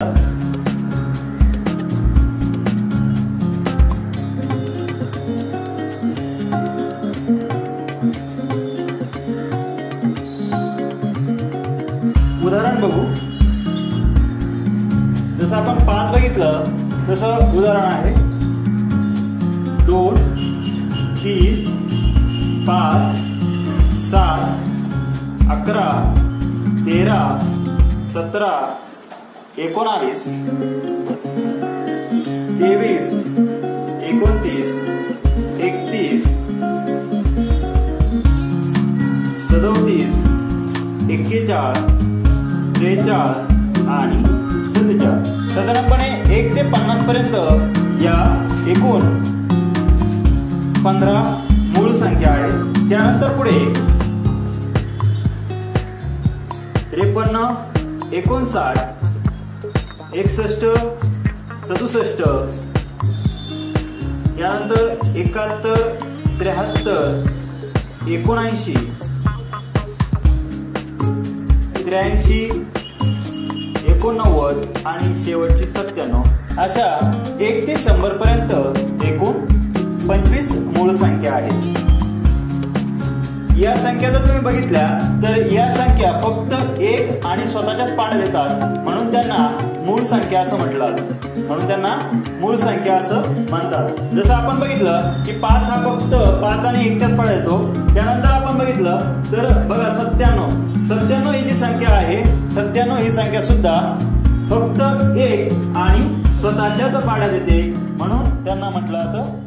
उदाहरण बघू. जसं आपण 5 बघितलं तसं उदाहरण आहे 2, 3, 5, 7, 11, 13, 17, 19, 23, 29, 31, 37, 41, 43 आणि 47. साधारणपणे 1 ते 50 पर्यंत या एकूण 15 मूळ संख्या आहेत. त्यानंतर पुढे 53, 59, 61, 67, यानंतर 71, 73, 79, 83, 89 आणि शेवटची 97. अशा 1 ते 100 पर्यंत एकूण 25 मूळ संख्या आहेत. या संख्या जर तुम्ही बघितल्या तर या संख्या फक्त एक आणि स्वतःच्याच पाड्या देतात, म्हणून त्यांना मूळ संख्या असं म्हटलं जातं. म्हणून त्यांना मूळ संख्या असं म्हणतात. जसं आपण बघितलं की 5 हा फक्त 5 आणि 1च्याच पाड्या येतो. त्यानंतर आपण बघितलं तर बघा 97 ही जी संख्या आहे, 97 ही संख्या सुद्धा फक्त 1 आणि स्वतःच्याच पाड्या देते, म्हणून त्यांना म्हटलं जातं